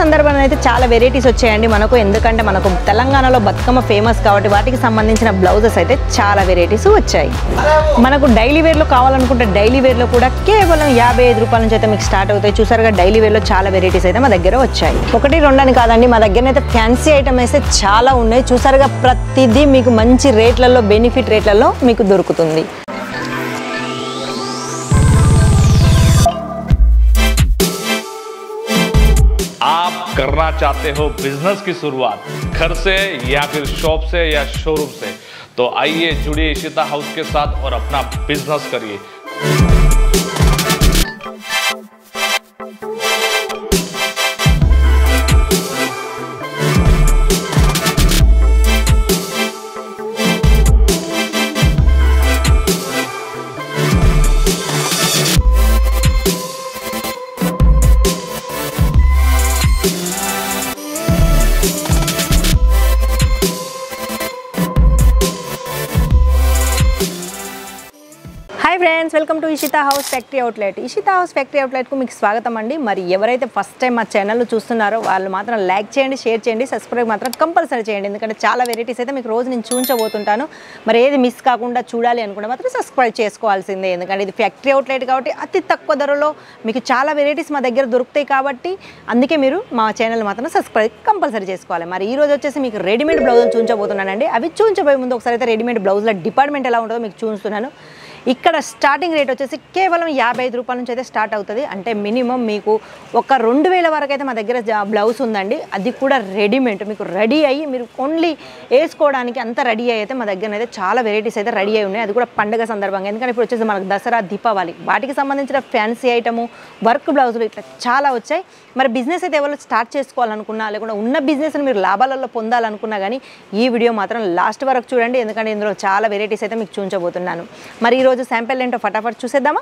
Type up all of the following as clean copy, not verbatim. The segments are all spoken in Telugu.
సందర్భంగా అయితే చాలా వెరైటీస్ వచ్చాయండి మనకు. ఎందుకంటే మనకు తెలంగాణలో బతుకమ్మ ఫేమస్ కాబట్టి వాటికి సంబంధించిన బ్లౌజెస్ అయితే చాలా వెరైటీస్ వచ్చాయి. మనకు డైలీ వేర్లో కావాలనుకుంటే డైలీ వేర్లో కూడా కేవలం 55 రూపాయల నుంచి అయితే మీకు స్టార్ట్ అవుతాయి. చూసారుగా డైలీ వేర్లో చాలా వెరైటీస్ అయితే మా దగ్గర వచ్చాయి. ఒకటి రెండని కాదండి, మా దగ్గర అయితే ఫ్యాన్సీ ఐటమ్ అయితే చాలా ఉన్నాయి. చూసారుగా ప్రతిదీ మీకు మంచి రేట్లలో, బెనిఫిట్ రేట్లలో మీకు దొరుకుతుంది. आप करना चाहते हो बिजनेस की शुरुआत घर से या फिर शॉप से या शोरूम से, तो आइए जुड़िए इशिता हाउस के साथ और अपना बिजनेस करिए। Hi friends, welcome to Ishita house factory outlet. Ishita house factory అవుట్లెట్కు మీకు స్వాగతం అండి. మరి ఎవరైతే ఫస్ట్ టైం మా ఛానల్ చూస్తున్నారో వాళ్ళు మాత్రం లైక్ చేయండి, షేర్ చేయండి, సబ్స్క్రైబ్ మాత్రం కంపల్సరీ చేయండి. ఎందుకంటే చాలా వెరైటీస్ అయితే మీకు రోజు నేను చూపించబోతుంటాను. మరి ఏది మిస్ కాకుండా చూడాలి అనుకుంటే మాత్రం సబ్స్క్రైబ్ చేసుకోవాల్సిందే. ఎందుకంటే ఇది ఫ్యాక్టరీ అవుట్లెట్ కాబట్టి అతి తక్కువ ధరలో మీకు చాలా వెరైటీస్ మా దగ్గర దొరుకుతాయి. కాబట్టి అందుకే మీరు మా ఛానల్ మాత్రం సబ్స్క్రైబ్ కంపల్సరీ చేసుకోవాలి. మరి ఈ రోజు వచ్చేసి మీకు రెడీమేడ్ బ్లౌజులు చూపించబోతున్నానండి. అవి చూపించబోయే ముందు ఒకసారి అయితే రెడీమేడ్ బ్లౌజుల డిపార్ట్మెంట్ ఎలా ఉంటుందో మీకు చూపిస్తున్నాను. ఇక్కడ స్టార్టింగ్ రేట్ వచ్చేసి కేవలం 55 రూపాయల నుంచి అయితే స్టార్ట్ అవుతుంది. అంటే మినిమం మీకు ఒక 2000 వరకు అయితే మా దగ్గర బ్లౌజ్ ఉందండి. అది కూడా రెడీమేడ్ మీకు రెడీ అయ్యి మీరు ఓన్లీ వేసుకోవడానికి అంత రెడీ అయితే మా దగ్గర అయితే చాలా వెరైటీస్ అయితే రెడీ అయి ఉన్నాయి. అది కూడా పండుగ సందర్భంగా. ఎందుకంటే ఇప్పుడు వచ్చేసి మనకు దసరా, దీపావళి వాటికి సంబంధించిన ఫ్యాన్సీ ఐటము, వర్క్ బ్లౌజులు ఇట్లా చాలా వచ్చాయి. మరి బిజినెస్ అయితే ఎవరు స్టార్ట్ చేసుకోవాలనుకున్నా, లేకుండా ఉన్న బిజినెస్ని మీరు లాభాలలో పొందాలనుకున్నా కానీ ఈ వీడియో మాత్రం లాస్ట్ వరకు చూడండి. ఎందుకంటే ఇందులో చాలా వెరైటీస్ అయితే మీకు చూపించబోతున్నాను. మరి ఈరోజు శాంపిల్ ఏంటో ఫటాఫట్ చూసేద్దామా?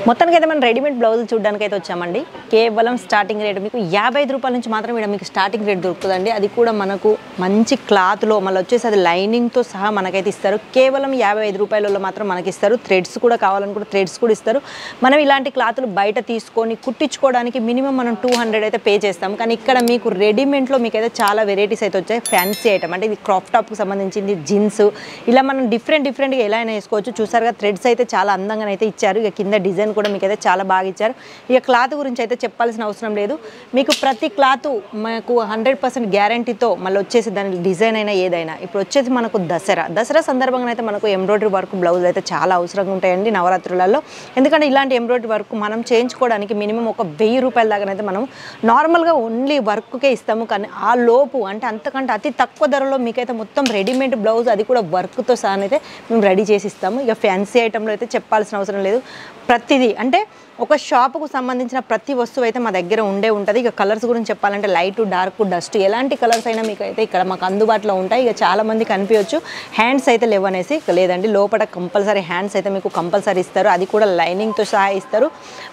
మొత్తానికి అయితే మనం రెడీమేడ్ బ్లౌజులు చూడడానికి అయితే వచ్చామండి. కేవలం స్టార్టింగ్ రేట్ మీకు 55 రూపాయల నుంచి మాత్రం ఇక్కడ మీకు స్టార్టింగ్ రేట్ దొరుకుతుందండి. అది కూడా మనకు మంచి క్లాత్లో మళ్ళీ వచ్చేసి అది లైనింగ్తో సహా మనకైతే ఇస్తారు. కేవలం 55 రూపాయలలో మాత్రం మనకి ఇస్తారు. థ్రెడ్స్ కూడా కావాలనుకుంటే థ్రెడ్స్ కూడా ఇస్తారు. మనం ఇలాంటి క్లాతులు బయట తీసుకొని కుట్టించుకోవడానికి మినిమం మనం 200 అయితే పే చేస్తాం. కానీ ఇక్కడ మీకు రెడీమేడ్లో మీకు అయితే చాలా వెరైటీస్ అయితే వచ్చాయి. ఫ్యాన్సీ ఐటమ్ అంటే ఇది క్రాప్ టాప్కి సంబంధించింది, జీన్స్, ఇలా మనం డిఫరెంట్గా ఎలా అయినా వేసుకోవచ్చు. చూసారుగా థ్రెడ్స్ అయితే చాలా అందంగా అయితే ఇచ్చారు. ఇక కింద డిజైన్ కూడా మీకు అయితే చాలా బాగా ఇచ్చారు. ఇక క్లాత్ గురించి అయితే చెప్పాల్సిన అవసరం లేదు. మీకు ప్రతి క్లాత్ మనకు 100% గ్యారంటీతో మళ్ళీ వచ్చేసి దాని డిజైన్ అయినా ఏదైనా. ఇప్పుడు వచ్చేసి మనకు దసరా సందర్భంగా అయితే మనకు ఎంబ్రాయిడరీ వర్క్ బ్లౌజ్ అయితే చాలా అవసరంగా ఉంటాయండి నవరాత్రులలో. ఎందుకంటే ఇలాంటి ఎంబ్రాయిడరీ వర్క్ మనం చేయించుకోవడానికి మినిమం ఒక 1000 రూపాయల దాకానైతే మనం నార్మల్గా ఓన్లీ వర్క్కే ఇస్తాము. కానీ ఆ లోపు అంటే అంతకంటే అతి తక్కువ ధరలో మీకైతే మొత్తం రెడీమేడ్ బ్లౌజ్, అది కూడా వర్క్తో సహా అయితే మేము రెడీ చేసి ఇస్తాము. ఇక ఫ్యాన్సీ ఐటెంలో అయితే చెప్పాల్సిన అవసరం లేదు. ప్రతిదీ అంటే ఒక షాపుకు సంబంధించిన ప్రతి వస్తువు అయితే మా దగ్గర ఉంటుంది. ఇక కలర్స్ గురించి చెప్పాలంటే లైట్, డార్క్, డస్ట్ ఎలాంటి కలర్స్ అయినా మీకు అయితే ఇక్కడ మాకు అందుబాటులో ఉంటాయి. ఇక చాలామంది కనిపించవచ్చు హ్యాండ్స్ అయితే లేవనేసి, లేదండి లోపల కంపల్సరీ హ్యాండ్స్ అయితే మీకు కంపల్సరీ ఇస్తారు. అది కూడా లైనింగ్తో సహా ఇస్తారు.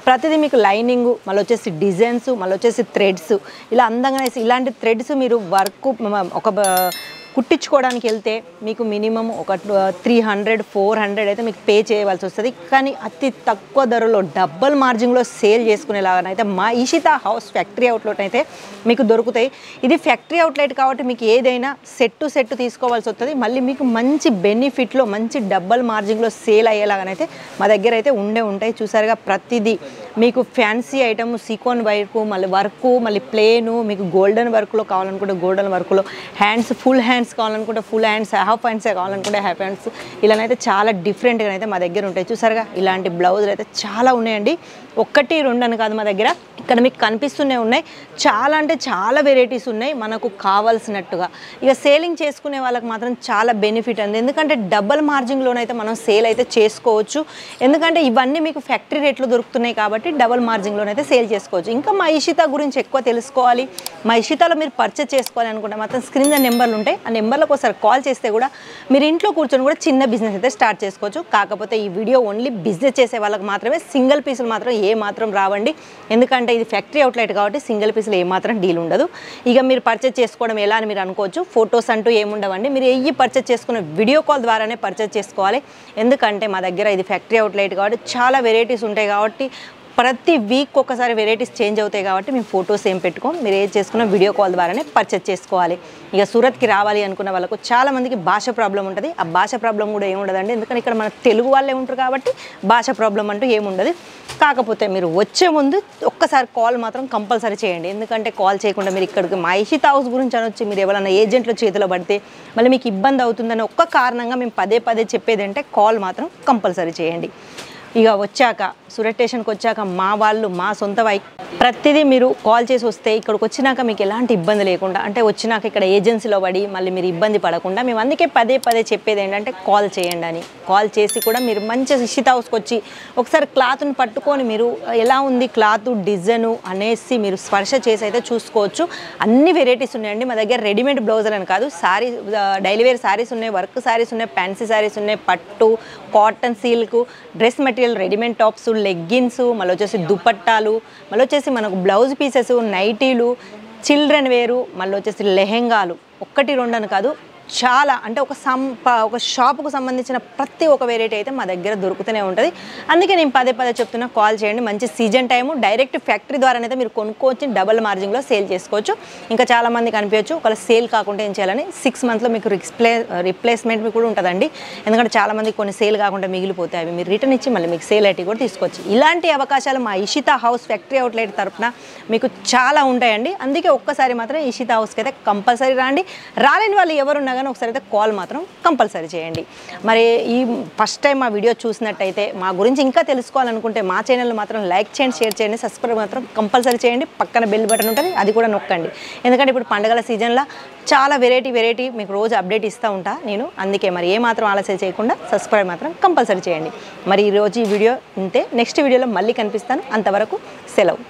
ప్రతిదీ మీకు లైనింగ్, మళ్ళీ వచ్చేసి డిజైన్స్, మళ్ళీ వచ్చేసి థ్రెడ్స్, ఇలా అందంగా ఇలాంటి థ్రెడ్స్ మీరు వర్క్ ఒక కుట్టించుకోవడానికి వెళ్తే మీకు మినిమం ఒక 300-400 అయితే మీకు పే చేయవలసి వస్తుంది. కానీ అతి తక్కువ ధరలో డబల్ మార్జిన్లో సేల్ చేసుకునేలాగానైతే మా ఇషితా హౌస్ ఫ్యాక్టరీ అవుట్లెట్ అయితే మీకు దొరుకుతాయి. ఇది ఫ్యాక్టరీ అవుట్లెట్ కాబట్టి మీకు ఏదైనా సెట్ తీసుకోవాల్సి వస్తుంది. మళ్ళీ మీకు మంచి బెనిఫిట్లో మంచి డబల్ మార్జిన్లో సేల్ అయ్యేలాగానైతే మా దగ్గర అయితే ఉంటాయి. చూసారుగా ప్రతిదీ మీకు ఫ్యాన్సీ ఐటమ్, సీక్వెన్ వర్క్, మళ్ళీ వర్క్, మళ్ళీ ప్లేను, మీకు గోల్డెన్ వర్క్లో కావాలనుకుంటే గోల్డెన్ వర్క్లో, హ్యాండ్స్ ఫుల్ హ్యాండ్స్ కావాలనుకుంటే ఫుల్ హ్యాండ్స్, హాఫ్ హ్యాండ్సే కావాలనుకుంటే హాఫ్ హ్యాండ్స్, ఇలానైతే చాలా డిఫరెంట్గా అయితే మా దగ్గర ఉంటాయి. చూసారుగా ఇలాంటి బ్లౌజులు అయితే చాలా ఉన్నాయండి. 1-2 అని కాదు మా దగ్గర. ఇక్కడ మీకు కనిపిస్తూనే ఉన్నాయి. చాలా అంటే చాలా వెరైటీస్ ఉన్నాయి మనకు కావాల్సినట్టుగా. ఇక సేలింగ్ చేసుకునే వాళ్ళకి మాత్రం చాలా బెనిఫిట్ అండి. ఎందుకంటే డబల్ మార్జిన్లోనైతే మనం సేల్ అయితే చేసుకోవచ్చు. ఎందుకంటే ఇవన్నీ మీకు ఫ్యాక్టరీ రేట్లో దొరుకుతున్నాయి కాబట్టి డబల్ మార్జిన్లోనైతే సేల్ చేసుకోవచ్చు. ఇంకా మా ఇషితా గురించి ఎక్కువ తెలుసుకోవాలి, మా ఇషితాలో మీరు పర్చేస్ చేసుకోవాలి అనుకుంటే మాత్రం స్క్రీన్ నెంబర్లు ఉంటాయి. ఆ నెంబర్లకు ఒకసారి కాల్ చేస్తే కూడా మీరు ఇంట్లో కూర్చొని కూడా చిన్న బిజినెస్ అయితే స్టార్ట్ చేసుకోవచ్చు. కాకపోతే ఈ వీడియో ఓన్లీ బిజినెస్ చేసే వాళ్ళకి మాత్రమే, సింగిల్ పీసులు మాత్రం ఏ మాత్రం రావండి. ఎందుకంటే ఇది ఫ్యాక్టరీ అవుట్లెట్ కాబట్టి సింగిల్ పీసులు ఏ మాత్రం డీల్ ఉండదు. ఇక మీరు పర్చేస్ చేసుకోవడం ఎలా అని మీరు అనుకోవచ్చు. ఫొటోస్ అంటూ ఏముండవండి. మీరు ఏ పర్చేస్ చేసుకున్న వీడియో కాల్ ద్వారానే పర్చేస్ చేసుకోవాలి. ఎందుకంటే మా దగ్గర ఇది ఫ్యాక్టరీ అవుట్లెట్ కాబట్టి చాలా వెరైటీస్ ఉంటాయి కాబట్టి ప్రతి వీక్ ఒకసారి వెరైటీస్ చేంజ్ అవుతాయి కాబట్టి మేము ఫొటోస్ ఏం పెట్టుకోం, మీరు ఏం చేసుకున్న వీడియో కాల్ ద్వారానే పర్చేస్ చేసుకోవాలి. ఇక సూరత్కి రావాలి అనుకున్న వాళ్ళకు చాలామందికి భాష ప్రాబ్లం ఉంటుంది. ఆ భాష ప్రాబ్లం కూడా ఏముండదండి, ఎందుకంటే ఇక్కడ మన తెలుగు వాళ్ళే ఉంటారు కాబట్టి భాష ప్రాబ్లం అంటూ ఏముండదు. కాకపోతే మీరు వచ్చే ముందు ఒక్కసారి కాల్ మాత్రం కంపల్సరీ చేయండి. ఎందుకంటే కాల్ చేయకుండా మీరు ఇక్కడికి మా ఇషితా హౌస్ గురించి అనొచ్చి మీరు ఎవరైనా ఏజెంట్ల చేతిలో పడితే మళ్ళీ మీకు ఇబ్బంది అవుతుందని ఒక్క కారణంగా మేము పదే పదే చెప్పేది అంటే కాల్ మాత్రం కంపల్సరీ చేయండి. ఇక వచ్చాక సూరత్ స్టేషన్కి వచ్చాక మా వాళ్ళు మా సొంత ప్రతిదీ మీరు కాల్ చేసి వస్తే ఇక్కడికి వచ్చినాక మీకు ఎలాంటి ఇబ్బంది లేకుండా, అంటే వచ్చినాక ఇక్కడ ఏజెన్సీలో పడి మళ్ళీ మీరు ఇబ్బంది పడకుండా మేము అందుకే పదే పదే చెప్పేది ఏంటంటే కాల్ చేయండి అని. కాల్ చేసి కూడా మీరు మంచి ఇషితా హౌస్కి వచ్చి ఒకసారి క్లాత్ని పట్టుకొని మీరు ఎలా ఉంది క్లాత్ డిజైను అనేసి మీరు స్పర్శ చేసి అయితే చూసుకోవచ్చు. అన్ని వెరైటీస్ ఉన్నాయండి మా దగ్గర. రెడీమేడ్ బ్లౌజులు అని కాదు, శారీ డైలీ వేర్ శారీస్ ఉన్నాయి, వర్క్ శారీస్ ఉన్నాయి, ఫ్యాన్సీ శారీస్ ఉన్నాయి, పట్టు, cotton, silk, dress material, readymade tops, leggings, మళ్ళీ వచ్చేసి దుపట్టాలు, మళ్ళీ వచ్చేసి మనకు బ్లౌజ్ పీసెస్, నైటీలు, చిల్డ్రన్ వేరు, మళ్ళీ వచ్చేసి లెహెంగాలు. 1, 2 అని కాదు, చాలా అంటే ఒక షాపుకు సంబంధించిన ప్రతి ఒక్క వెరైటీ అయితే మా దగ్గర దొరుకుతూనే ఉంటుంది. అందుకే నేను పదే పదే చెప్తున్నా కాల్ చేయండి. మంచి సీజన్ టైము, డైరెక్ట్ ఫ్యాక్టరీ ద్వారానైతే మీరు కొనుక్కోవచ్చు, డబుల్ మార్జిన్లో సేల్ చేసుకోవచ్చు. ఇంకా చాలామందికి అనిపించవచ్చు ఒకవేళ సేల్ కాకుండా ఏం చేయాలని, 6 మంత్లో మీకు రిప్లేస్మెంట్ కూడా ఉంటుందండి. ఎందుకంటే చాలామంది కొన్ని సేల్ కాకుండా మిగిలిపోతాయి, అవి మీరు రిటర్న్ ఇచ్చి మళ్ళీ మీకు సేల్ అయితే కూడా తీసుకోవచ్చు. ఇలాంటి అవకాశాలు మా ఇషితా హౌస్ ఫ్యాక్టరీ అవుట్లెట్ తరఫున మీకు చాలా ఉంటాయండి. అందుకే ఒక్కసారి మాత్రం ఇషితా హౌస్కి అయితే కంపల్సరీ రండి. రాలేని వాళ్ళు ఎవరున్నా కానీ ఒకసారి అయితే కాల్ మాత్రం కంపల్సరీ చేయండి. మరి ఈ ఫస్ట్ టైం మా వీడియో చూసినట్టయితే మా గురించి ఇంకా తెలుసుకోవాలనుకుంటే మా ఛానల్ మాత్రం లైక్ చేయండి, షేర్ చేయండి, సబ్స్క్రైబ్ మాత్రం కంపల్సరీ చేయండి. పక్కన బెల్ బటన్ ఉంటుంది, అది కూడా నొక్కండి. ఎందుకంటే ఇప్పుడు పండుగల సీజన్లో చాలా వెరైటీ మీకు రోజు అప్డేట్ ఇస్తూ ఉంటా నేను. అందుకే మరి ఏమాత్రం ఆలస్యం చేయకుండా సబ్స్క్రైబ్ మాత్రం కంపల్సరీ చేయండి. మరి ఈరోజు ఈ వీడియో ఇంతే. నెక్స్ట్ వీడియోలో మళ్ళీ కనిపిస్తాను. అంతవరకు సెలవు.